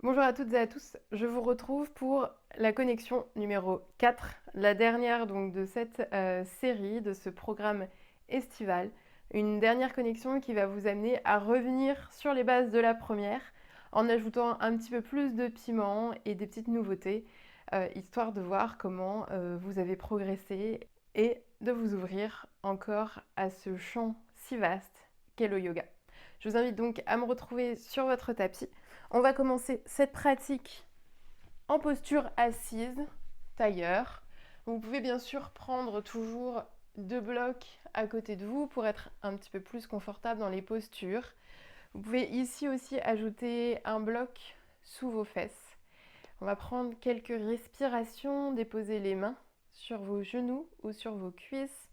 Bonjour à toutes et à tous, je vous retrouve pour la connexion numéro 4, la dernière donc de cette série, de ce programme estival. Une dernière connexion qui va vous amener à revenir sur les bases de la première en ajoutant un petit peu plus de piment et des petites nouveautés, histoire de voir comment vous avez progressé et de vous ouvrir encore à ce champ si vaste qu'est le yoga. Je vous invite donc à me retrouver sur votre tapis. On va commencer cette pratique en posture assise, tailleur. Vous pouvez bien sûr prendre toujours deux blocs à côté de vous pour être un petit peu plus confortable dans les postures. Vous pouvez ici aussi ajouter un bloc sous vos fesses. On va prendre quelques respirations, déposer les mains sur vos genoux ou sur vos cuisses.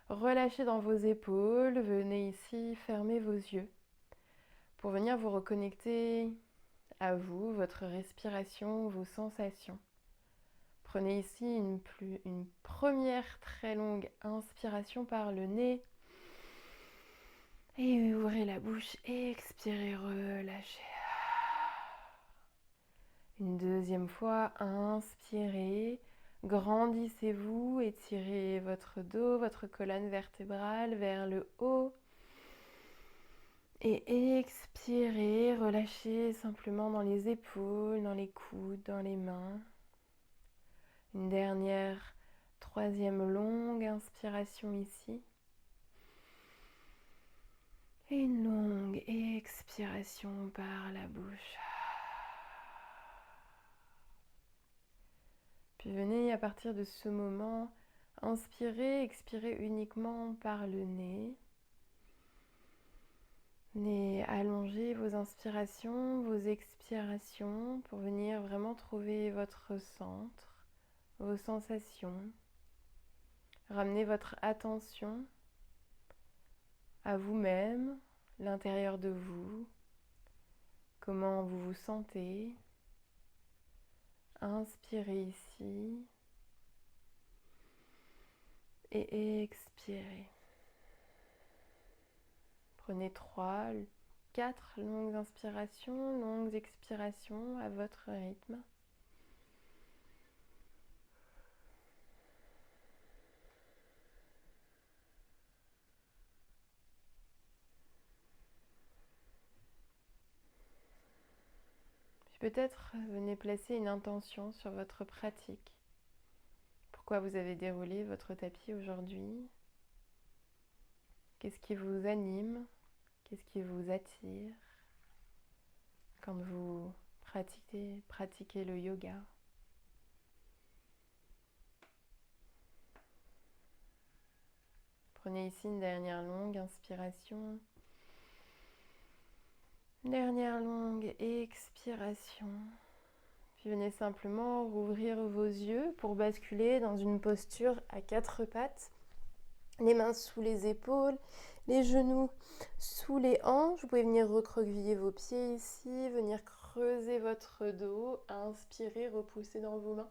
Relâchez dans vos épaules, venez ici fermer vos yeux pour venir vous reconnecter à vous, votre respiration, vos sensations. Prenez ici une première très longue inspiration par le nez. Et ouvrez la bouche, expirez, relâchez. Une deuxième fois, inspirez, grandissez-vous, étirez votre dos, votre colonne vertébrale vers le haut. Et expirez, relâchez simplement dans les épaules, dans les coudes, dans les mains. Une dernière, troisième longue inspiration ici. Et une longue expiration par la bouche. Puis venez à partir de ce moment inspirer, expirer uniquement par le nez. Venez allonger vos inspirations, vos expirations pour venir vraiment trouver votre centre, vos sensations. Ramenez votre attention à vous-même, l'intérieur de vous, comment vous vous sentez. Inspirez ici et expirez. Prenez 3, 4 longues inspirations, longues expirations à votre rythme. Puis peut-être venez placer une intention sur votre pratique. Pourquoi vous avez déroulé votre tapis aujourd'hui? Qu'est-ce qui vous anime? Qu'est-ce qui vous attire quand vous pratiquez le yoga? Prenez ici une dernière longue inspiration. Dernière longue expiration. Puis venez simplement rouvrir vos yeux pour basculer dans une posture à quatre pattes. Les mains sous les épaules, les genoux sous les hanches. Vous pouvez venir recroqueviller vos pieds ici, venir creuser votre dos. Inspirez, repoussez dans vos mains.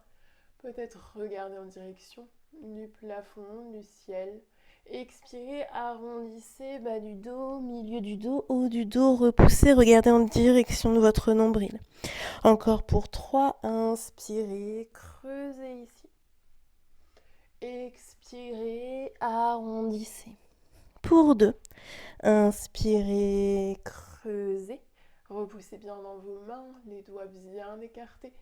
Peut-être regarder en direction du plafond, du ciel. Expirez, arrondissez bas du dos, milieu du dos, haut du dos, repoussez, regardez en direction de votre nombril. Encore pour 3, inspirez, creusez ici. Expirez, arrondissez. Pour 2, inspirez, creusez. Repoussez bien dans vos mains, les doigts bien écartés.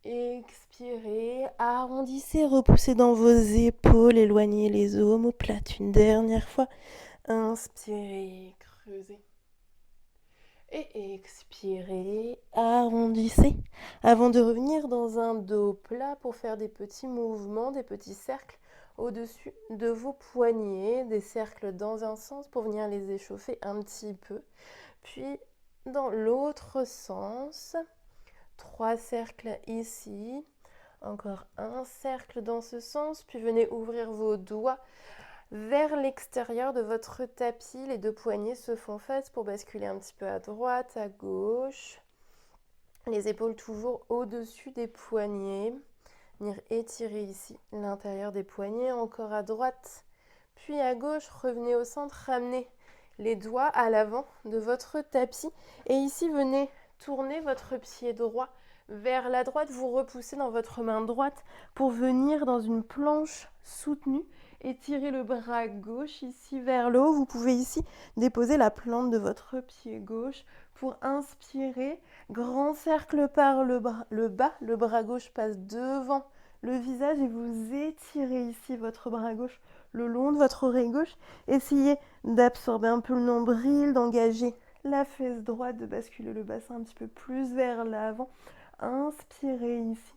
Expirez, arrondissez, repoussez dans vos épaules, éloignez les omoplates une dernière fois. Inspirez, creusez. Et expirez, arrondissez. Avant de revenir dans un dos plat pour faire des petits mouvements, des petits cercles au-dessus de vos poignets, des cercles dans un sens pour venir les échauffer un petit peu. Puis dans l'autre sens. 3 cercles ici, encore un cercle dans ce sens, puis venez ouvrir vos doigts vers l'extérieur de votre tapis. Les deux poignets se font face pour basculer un petit peu à droite, à gauche. Les épaules toujours au-dessus des poignets. Venir étirer ici l'intérieur des poignets, encore à droite, puis à gauche. Revenez au centre, ramenez les doigts à l'avant de votre tapis. Et ici, venez tournez votre pied droit vers la droite, vous repoussez dans votre main droite pour venir dans une planche soutenue. Étirez le bras gauche ici vers le haut. Vous pouvez ici déposer la plante de votre pied gauche pour inspirer. Grand cercle par le bas, le bras gauche passe devant le visage et vous étirez ici votre bras gauche le long de votre oreille gauche. Essayez d'absorber un peu le nombril, d'engager la fesse droite, de basculer le bassin un petit peu plus vers l'avant. Inspirez ici.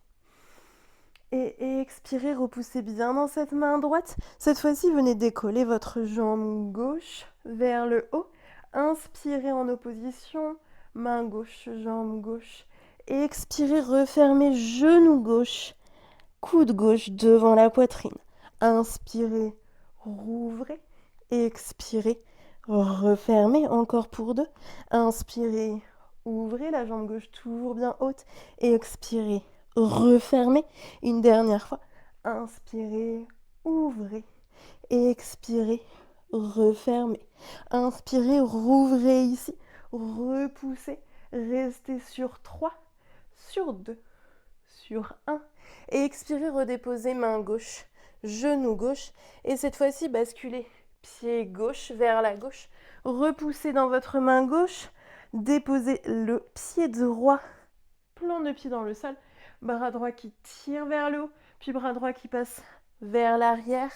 Et expirez, repoussez bien dans cette main droite. Cette fois-ci, venez décoller votre jambe gauche vers le haut. Inspirez en opposition, main gauche, jambe gauche. Expirez, refermez, genou gauche, coude gauche devant la poitrine. Inspirez, rouvrez. Expirez, refermez, encore pour 2. Inspirez, ouvrez la jambe gauche toujours bien haute. Expirez, refermez. Une dernière fois. Inspirez, ouvrez. Expirez, refermez. Inspirez, rouvrez ici. Repoussez. Restez sur 3, sur 2, sur 1. Et expirez, redéposez main gauche, genou gauche. Et cette fois-ci, basculez pied gauche vers la gauche. Repoussez dans votre main gauche. Déposez le pied droit, plan de pied dans le sol. Bras droit qui tire vers le haut, puis bras droit qui passe vers l'arrière,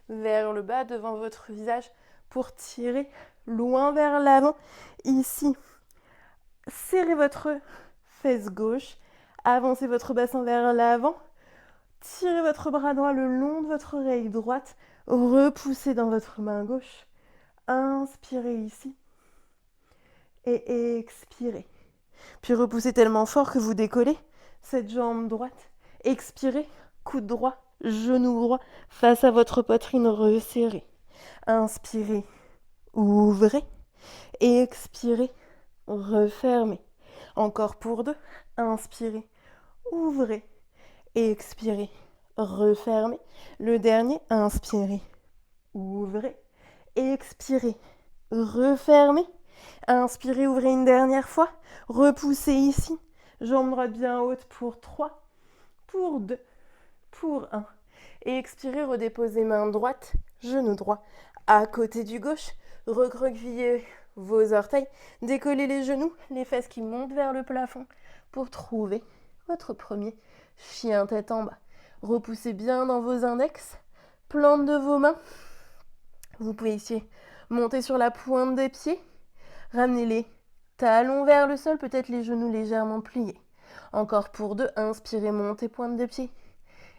vers le bas, devant votre visage, pour tirer loin vers l'avant. Ici, serrez votre fesse gauche, avancez votre bassin vers l'avant, tirez votre bras droit le long de votre oreille droite, repoussez dans votre main gauche, inspirez ici, et expirez. Puis repoussez tellement fort que vous décollez cette jambe droite. Expirez, coude droit, genou droit, face à votre poitrine resserrée. Inspirez, ouvrez. Expirez, refermez. Encore pour 2. Inspirez, ouvrez. Expirez, refermez. Le dernier, inspirez, ouvrez. Expirez, refermez. Inspirez, ouvrez une dernière fois. Repoussez ici. Jambe droite bien haute pour 3, pour 2, pour 1. Et expirez, redéposez main droite, genou droit à côté du gauche. Recroquevillez vos orteils. Décollez les genoux, les fesses qui montent vers le plafond pour trouver votre premier chien tête en bas. Repoussez bien dans vos index. Plante de vos mains. Vous pouvez ici monter sur la pointe des pieds. Ramenez les talons vers le sol, peut-être les genoux légèrement pliés. Encore pour 2, inspirez, montez pointe de pied.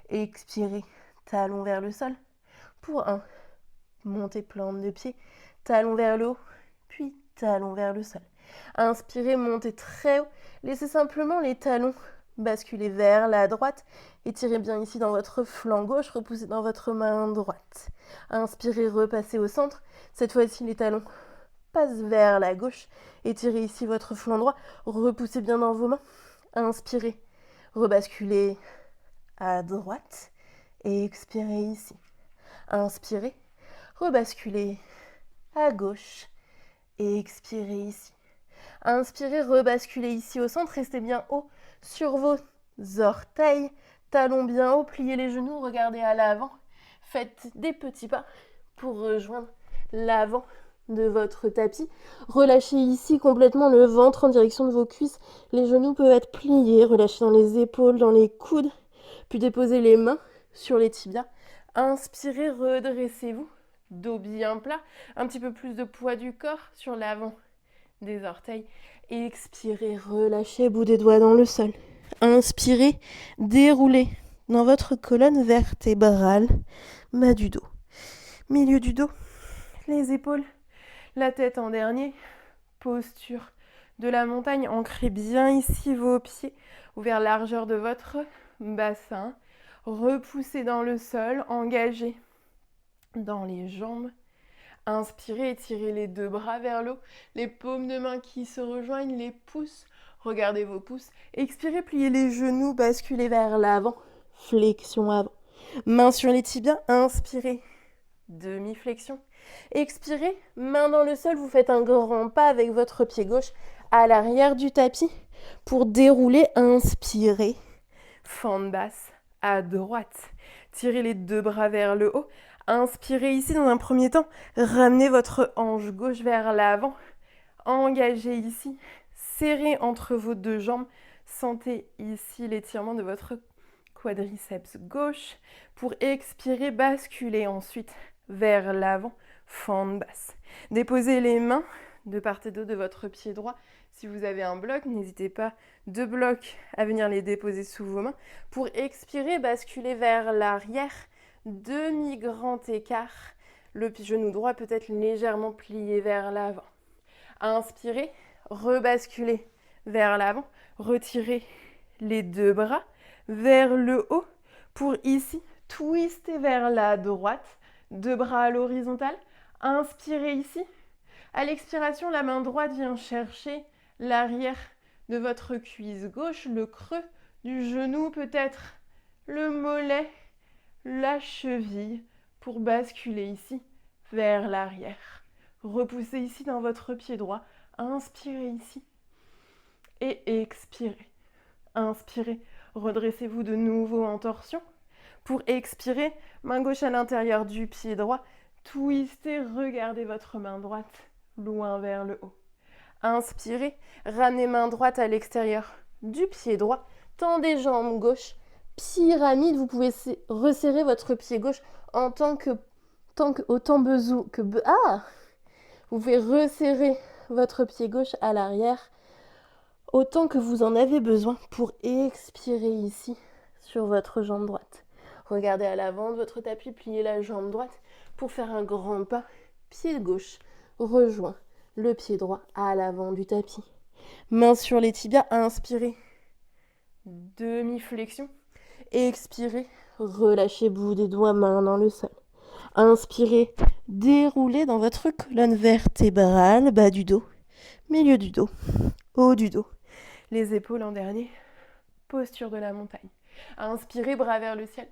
Expirez, talons vers le sol. Pour 1, montez plante de pied, talons vers le haut, puis talons vers le sol. Inspirez, montez très haut. Laissez simplement les talons basculer vers la droite. Étirez bien ici dans votre flanc gauche, repoussez dans votre main droite. Inspirez, repassez au centre. Cette fois-ci, les talons passe vers la gauche. Étirez ici votre flanc droit. Repoussez bien dans vos mains. Inspirez. Rebasculez à droite. Et expirez ici. Inspirez. Rebasculez à gauche. Et expirez ici. Inspirez. Rebasculez ici au centre. Restez bien haut sur vos orteils. Talons bien haut. Pliez les genoux. Regardez à l'avant. Faites des petits pas pour rejoindre l'avant de votre tapis. Relâchez ici complètement le ventre en direction de vos cuisses. Les genoux peuvent être pliés. Relâchez dans les épaules, dans les coudes. Puis déposez les mains sur les tibias. Inspirez, redressez-vous. Dos bien plat. Un petit peu plus de poids du corps sur l'avant des orteils. Expirez, relâchez, bout des doigts dans le sol. Inspirez, déroulez dans votre colonne vertébrale, bas du dos. Milieu du dos, les épaules, la tête en dernier, posture de la montagne. Ancrez bien ici vos pieds, ouvert largeur de votre bassin. Repoussez dans le sol, engagez dans les jambes. Inspirez, étirez les 2 bras vers l'eau, les paumes de main qui se rejoignent, les pouces. Regardez vos pouces. Expirez, pliez les genoux, basculez vers l'avant. Flexion avant. Main sur les tibias, inspirez. Demi-flexion. Expirez, main dans le sol, vous faites un grand pas avec votre pied gauche à l'arrière du tapis. Pour dérouler, inspirez. Fente basse à droite. Tirez les deux bras vers le haut. Inspirez ici dans un premier temps. Ramenez votre hanche gauche vers l'avant. Engagez ici. Serrez entre vos deux jambes. Sentez ici l'étirement de votre quadriceps gauche. Pour expirer, basculez ensuite vers l'avant. Fente basse. Déposez les mains de part et d'autre de votre pied droit. Si vous avez un bloc, n'hésitez pas, deux blocs, à venir les déposer sous vos mains. Pour expirer, basculez vers l'arrière. Demi-grand écart. Le genou droit peut être légèrement plié vers l'avant. Inspirez, rebasculez vers l'avant. Retirez les deux bras vers le haut. Pour ici, twister vers la droite. Deux bras à l'horizontale. Inspirez ici. À l'expiration, la main droite vient chercher l'arrière de votre cuisse gauche, le creux du genou, peut-être le mollet, la cheville, pour basculer ici vers l'arrière. Repoussez ici dans votre pied droit. Inspirez ici et expirez. Inspirez. Redressez-vous de nouveau en torsion. Pour expirer, main gauche à l'intérieur du pied droit. Twistez, regardez votre main droite loin vers le haut. Inspirez, ramenez main droite à l'extérieur du pied droit. Tendez jambe gauche. Pyramide, vous pouvez resserrer votre pied gauche en tant que autant besoin que vous pouvez resserrer votre pied gauche à l'arrière autant que vous en avez besoin pour expirer ici sur votre jambe droite. Regardez à l'avant de votre tapis, pliez la jambe droite pour faire un grand pas. Pied gauche rejoint le pied droit à l'avant du tapis. Main sur les tibias, inspirez. Demi-flexion. Expirez, relâchez bout des doigts, main dans le sol. Inspirez, déroulez dans votre colonne vertébrale, bas du dos, milieu du dos, haut du dos. Les épaules en dernier, posture de la montagne. Inspirez, bras vers le ciel,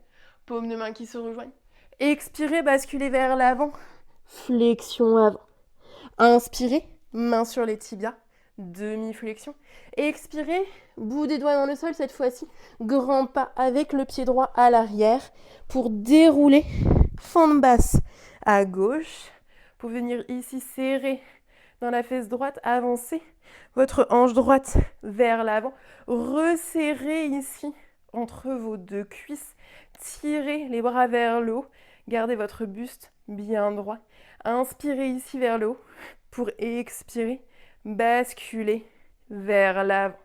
paumes de main qui se rejoignent. Expirez, basculez vers l'avant, flexion avant. Inspirez, main sur les tibias, demi-flexion. Expirez, bout des doigts dans le sol, cette fois-ci, grand pas avec le pied droit à l'arrière pour dérouler, fente basse à gauche, pour venir ici serrer dans la fesse droite, avancer votre hanche droite vers l'avant, resserrez ici entre vos deux cuisses, tirez les bras vers le haut, gardez votre buste bien droit. Inspirez ici vers le haut pour expirer, basculer vers l'avant.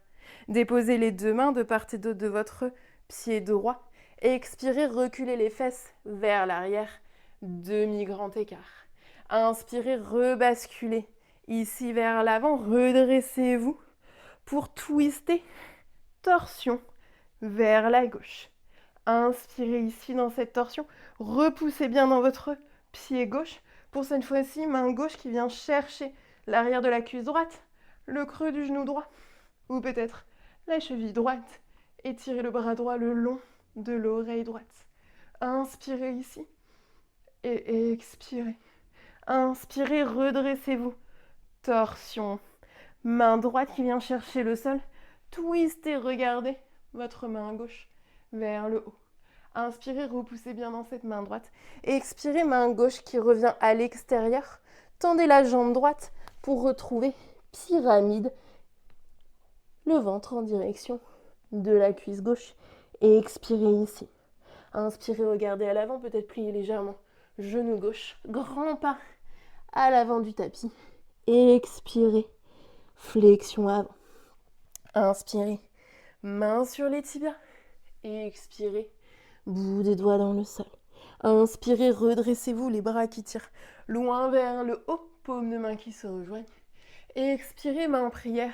Déposez les deux mains de part et d'autre de votre pied droit. Expirez, reculez les fesses vers l'arrière, demi-grand écart. Inspirez, rebasculez ici vers l'avant, redressez-vous pour twister, torsion vers la gauche. Inspirez ici dans cette torsion, repoussez bien dans votre pied gauche. Pour cette fois-ci, main gauche qui vient chercher l'arrière de la cuisse droite, le creux du genou droit, ou peut-être la cheville droite. Étirez le bras droit le long de l'oreille droite. Inspirez ici et expirez. Inspirez, redressez-vous. Torsion. Main droite qui vient chercher le sol. Twistez, regardez votre main gauche vers le haut. Inspirez, repoussez bien dans cette main droite. Expirez, main gauche qui revient à l'extérieur. Tendez la jambe droite pour retrouver pyramide. Le ventre en direction de la cuisse gauche. Et expirez ici. Inspirez, regardez à l'avant, peut-être plier légèrement. Genou gauche, grand pas à l'avant du tapis. Expirez, flexion avant. Inspirez, main sur les tibias. Expirez, bout des doigts dans le sol. Inspirez, redressez-vous, les bras qui tirent loin vers le haut, paumes de main qui se rejoignent. Expirez, main en prière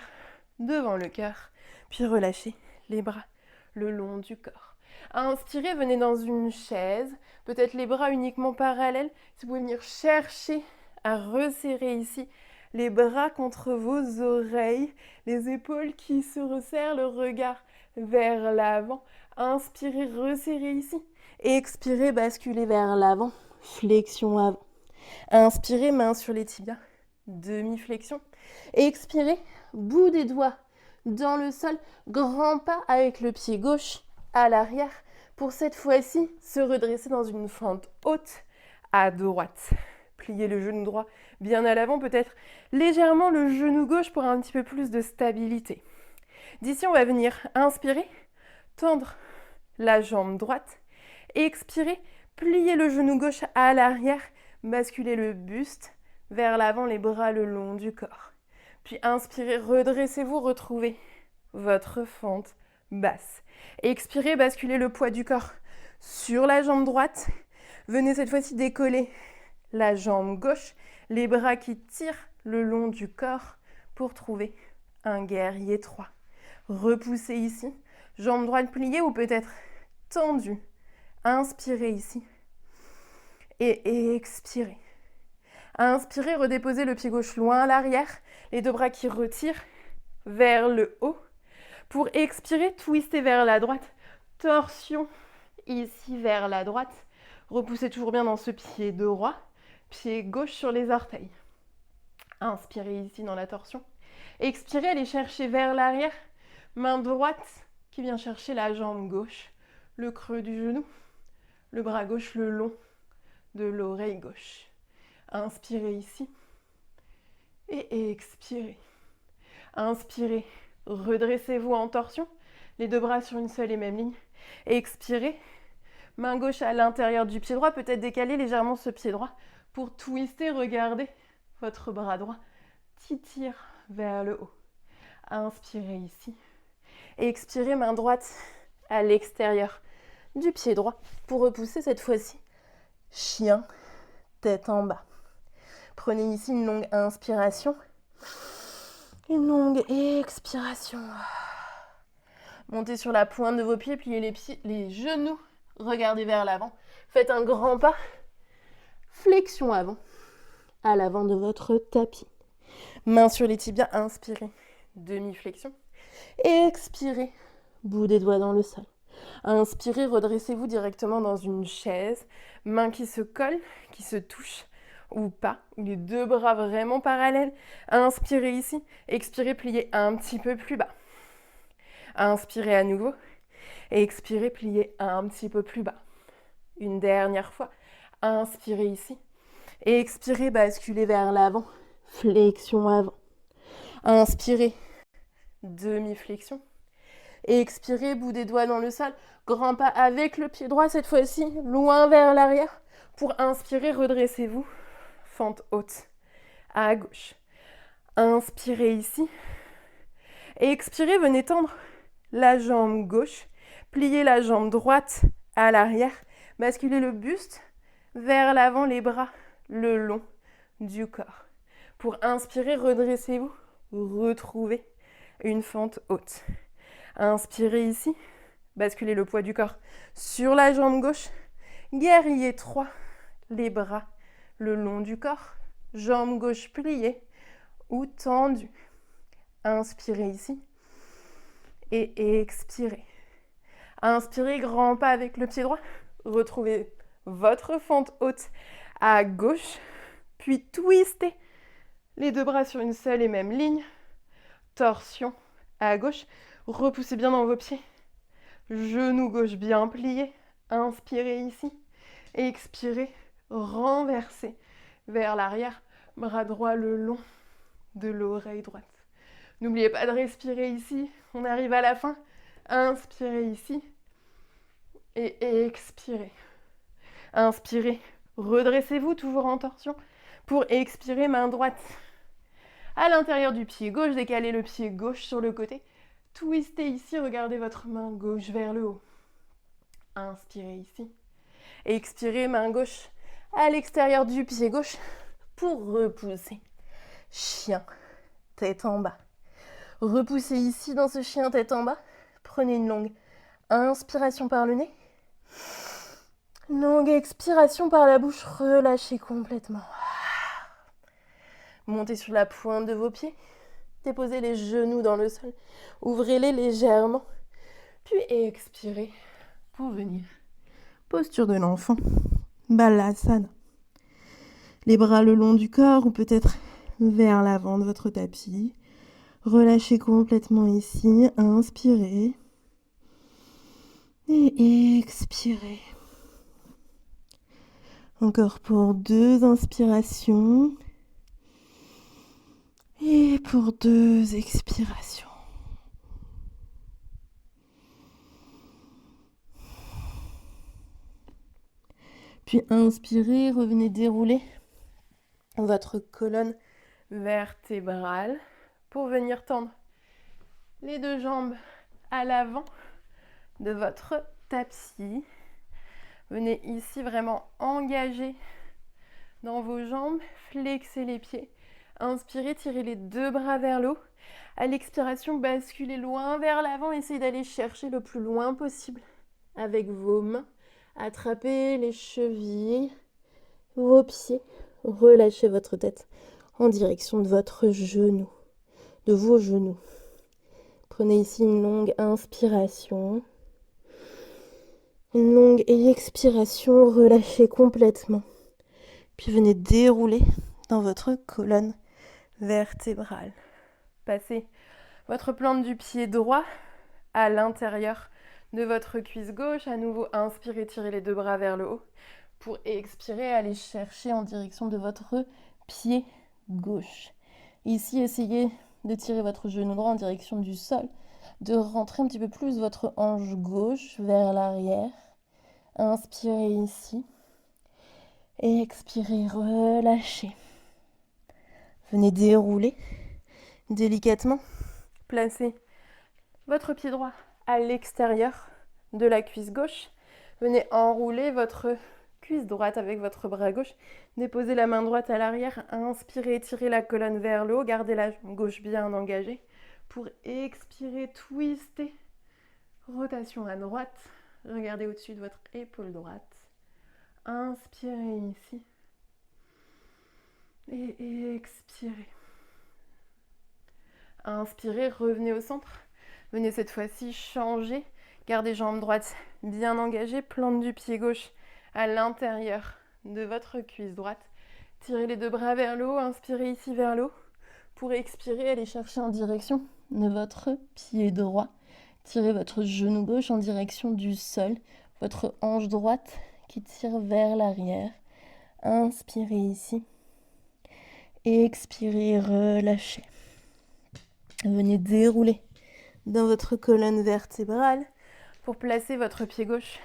devant le cœur, puis relâchez les bras le long du corps. Inspirez, venez dans une chaise, peut-être les bras uniquement parallèles. Si vous pouvez venir chercher à resserrer ici les bras contre vos oreilles, les épaules qui se resserrent, le regard vers l'avant. Inspirez, resserrez ici. Expirez, basculez vers l'avant, flexion avant. Inspirez, main sur les tibias, demi-flexion. Expirez, bout des doigts dans le sol. Grand pas avec le pied gauche à l'arrière pour cette fois-ci se redresser dans une fente haute à droite. Pliez le genou droit bien à l'avant, peut-être légèrement le genou gauche pour un petit peu plus de stabilité. D'ici, on va venir inspirer, tendre la jambe droite, expirer, plier le genou gauche à l'arrière, basculer le buste vers l'avant, les bras le long du corps. Puis inspirez, redressez-vous, retrouvez votre fente basse. Expirez, basculez le poids du corps sur la jambe droite. Venez cette fois-ci décoller la jambe gauche, les bras qui tirent le long du corps pour trouver un guerrier 3. Repoussez ici, jambe droite pliée ou peut-être tendue. Inspirez ici et expirez. Inspirez, redéposez le pied gauche loin à l'arrière, les deux bras qui retirent vers le haut. Pour expirer, twistez vers la droite, torsion ici vers la droite. Repoussez toujours bien dans ce pied droit, pied gauche sur les orteils. Inspirez ici dans la torsion. Expirez, allez chercher vers l'arrière, main droite qui vient chercher la jambe gauche, le creux du genou, le bras gauche le long de l'oreille gauche. Inspirez ici et expirez. Inspirez, redressez-vous en torsion, les deux bras sur une seule et même ligne. Expirez, main gauche à l'intérieur du pied droit, peut-être décaler légèrement ce pied droit pour twister, regardez votre bras droit titire vers le haut. Inspirez ici. Expirez, main droite à l'extérieur du pied droit pour repousser cette fois-ci. Chien, tête en bas. Prenez ici une longue inspiration, une longue expiration. Montez sur la pointe de vos pieds, pliez les genoux, regardez vers l'avant. Faites un grand pas, flexion avant, à l'avant de votre tapis. Main sur les tibias, inspirez, demi-flexion. Expirez, bout des doigts dans le sol. Inspirez, redressez-vous directement dans une chaise. Mains qui se collent, qui se touchent ou pas. Les deux bras vraiment parallèles. Inspirez ici. Expirez, pliez un petit peu plus bas. Inspirez à nouveau. Expirez, pliez un petit peu plus bas. Une dernière fois. Inspirez ici. Expirez, basculez vers l'avant. Flexion avant. Inspirez. Demi-flexion. Expirez, bout des doigts dans le sol. Grand pas avec le pied droit cette fois-ci, loin vers l'arrière. Pour inspirer, redressez-vous. Fente haute à gauche. Inspirez ici. Expirez, venez tendre la jambe gauche. Pliez la jambe droite à l'arrière. Basculez le buste vers l'avant, les bras le long du corps. Pour inspirer, redressez-vous. Retrouvez une fente haute. Inspirez ici. Basculez le poids du corps sur la jambe gauche. Guerrier 3. Les bras le long du corps. Jambe gauche pliée ou tendue. Inspirez ici. Et expirez. Inspirez, grand pas avec le pied droit. Retrouvez votre fente haute à gauche. Puis twistez les deux bras sur une seule et même ligne. Torsion à gauche. Repoussez bien dans vos pieds. Genou gauche bien plié. Inspirez ici. Expirez. Renversez vers l'arrière. Bras droit le long de l'oreille droite. N'oubliez pas de respirer ici. On arrive à la fin. Inspirez ici. Et expirez. Inspirez. Redressez-vous toujours en torsion. Pour expirer, main droite à l'intérieur du pied gauche. Décalez le pied gauche sur le côté. Twistez ici, regardez votre main gauche vers le haut. Inspirez ici. Expirez, main gauche à l'extérieur du pied gauche pour repousser. Chien, tête en bas. Repoussez ici dans ce chien tête en bas. Prenez une longue inspiration par le nez. Longue expiration par la bouche. Relâchez complètement. Montez sur la pointe de vos pieds. Déposez les genoux dans le sol. Ouvrez-les légèrement. Puis expirez pour venir. Posture de l'enfant. Balasana. Les bras le long du corps ou peut-être vers l'avant de votre tapis. Relâchez complètement ici. Inspirez. Et expirez. Encore pour 2 inspirations. Et pour 2 expirations. Puis inspirez, revenez dérouler votre colonne vertébrale pour venir tendre les 2 jambes à l'avant de votre tapis. Venez ici vraiment engager dans vos jambes, flexez les pieds. Inspirez, tirez les 2 bras vers le haut. À l'expiration, basculez loin vers l'avant, essayez d'aller chercher le plus loin possible avec vos mains. Attrapez les chevilles, vos pieds. Relâchez votre tête en direction de votre genou, de vos genoux. Prenez ici une longue inspiration. Une longue expiration, relâchez complètement. Puis venez dérouler dans votre colonne vertébrale. Passez votre plante du pied droit à l'intérieur de votre cuisse gauche. À nouveau, inspirez, tirez les 2 bras vers le haut. Pour expirer, allez chercher en direction de votre pied gauche. Ici, essayez de tirer votre genou droit en direction du sol, de rentrer un petit peu plus votre hanche gauche vers l'arrière. Inspirez ici. Et expirez, relâchez. Venez dérouler délicatement. Placez votre pied droit à l'extérieur de la cuisse gauche. Venez enrouler votre cuisse droite avec votre bras gauche. Déposez la main droite à l'arrière. Inspirez, tirez la colonne vers le haut. Gardez la jambe gauche bien engagée. Pour expirer, twister. Rotation à droite. Regardez au-dessus de votre épaule droite. Inspirez ici. Et expirez. Inspirez, revenez au centre. Venez cette fois-ci changer. Gardez jambe droite bien engagée. Plante du pied gauche à l'intérieur de votre cuisse droite. Tirez les 2 bras vers le haut. Inspirez ici vers le haut. Pour expirer, allez chercher en direction de votre pied droit. Tirez votre genou gauche en direction du sol. Votre hanche droite qui tire vers l'arrière. Inspirez ici. Expirez, relâchez. Venez dérouler dans votre colonne vertébrale pour placer votre pied gauche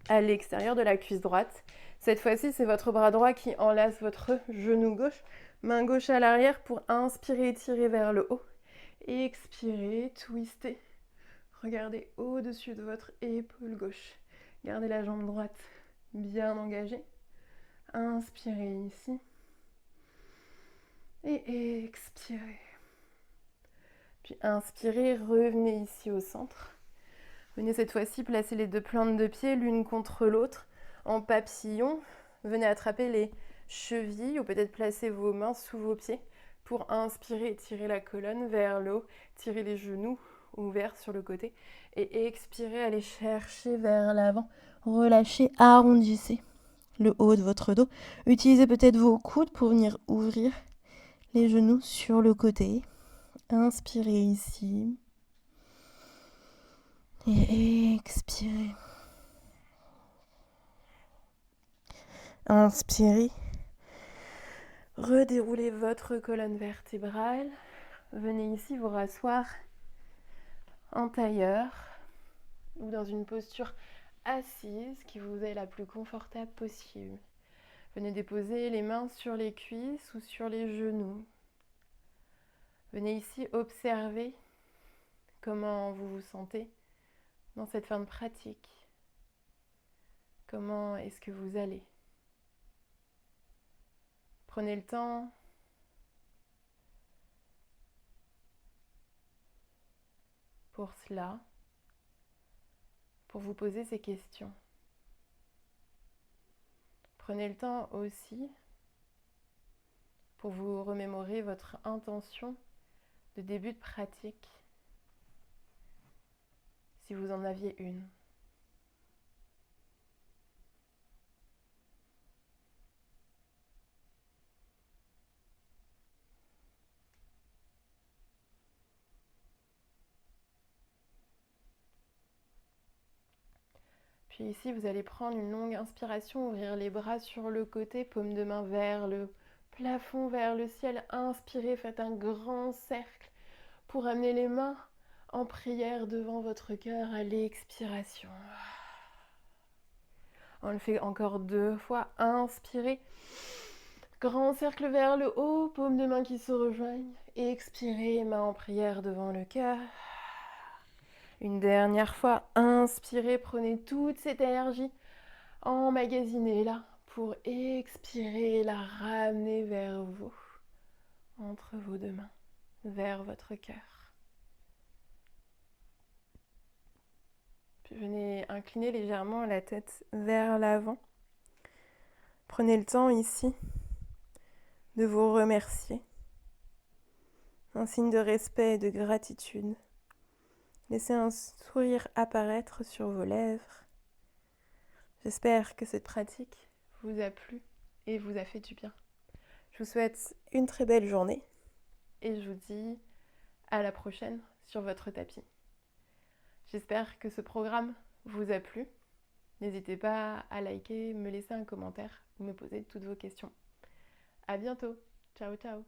à l'extérieur de la cuisse droite. Cette fois-ci, c'est votre bras droit qui enlace votre genou gauche. Main gauche à l'arrière pour inspirer et tirer vers le haut. Expirez, twistez. Regardez au-dessus de votre épaule gauche. Gardez la jambe droite bien engagée. Inspirez ici. Et expirez. Puis inspirez, revenez ici au centre. Venez cette fois-ci placer les 2 plantes de pied l'une contre l'autre en papillon. Venez attraper les chevilles ou peut-être placer vos mains sous vos pieds pour inspirer et tirer la colonne vers le haut. Tirez les genoux ouverts sur le côté et expirez, allez chercher vers l'avant. Relâchez, arrondissez le haut de votre dos. Utilisez peut-être vos coudes pour venir ouvrir les genoux sur le côté. Inspirez ici. Et expirez. Inspirez. Redéroulez votre colonne vertébrale. Venez ici vous rasseoir en tailleur ou dans une posture assise qui vous est la plus confortable possible. Venez déposer les mains sur les cuisses ou sur les genoux. Venez ici observer comment vous vous sentez dans cette fin de pratique. Comment est-ce que vous allez? Prenez le temps pour cela, pour vous poser ces questions. Prenez le temps aussi pour vous remémorer votre intention de début de pratique, si vous en aviez une. Puis ici, vous allez prendre une longue inspiration, ouvrir les bras sur le côté, paume de main vers le plafond, vers le ciel. Inspirez, faites un grand cercle pour amener les mains en prière devant votre cœur à l'expiration. On le fait encore 2 fois. Inspirez. Grand cercle vers le haut, paume de main qui se rejoignent. Expirez, main en prière devant le cœur. Une dernière fois, inspirez, prenez toute cette énergie, emmagasinez-la pour expirer, la ramener vers vous, entre vos 2 mains, vers votre cœur. Puis venez incliner légèrement la tête vers l'avant. Prenez le temps ici de vous remercier. Un signe de respect et de gratitude. Laissez un sourire apparaître sur vos lèvres. J'espère que cette pratique vous a plu et vous a fait du bien. Je vous souhaite une très belle journée et je vous dis à la prochaine sur votre tapis. J'espère que ce programme vous a plu. N'hésitez pas à liker, me laisser un commentaire ou me poser toutes vos questions. À bientôt. Ciao, ciao.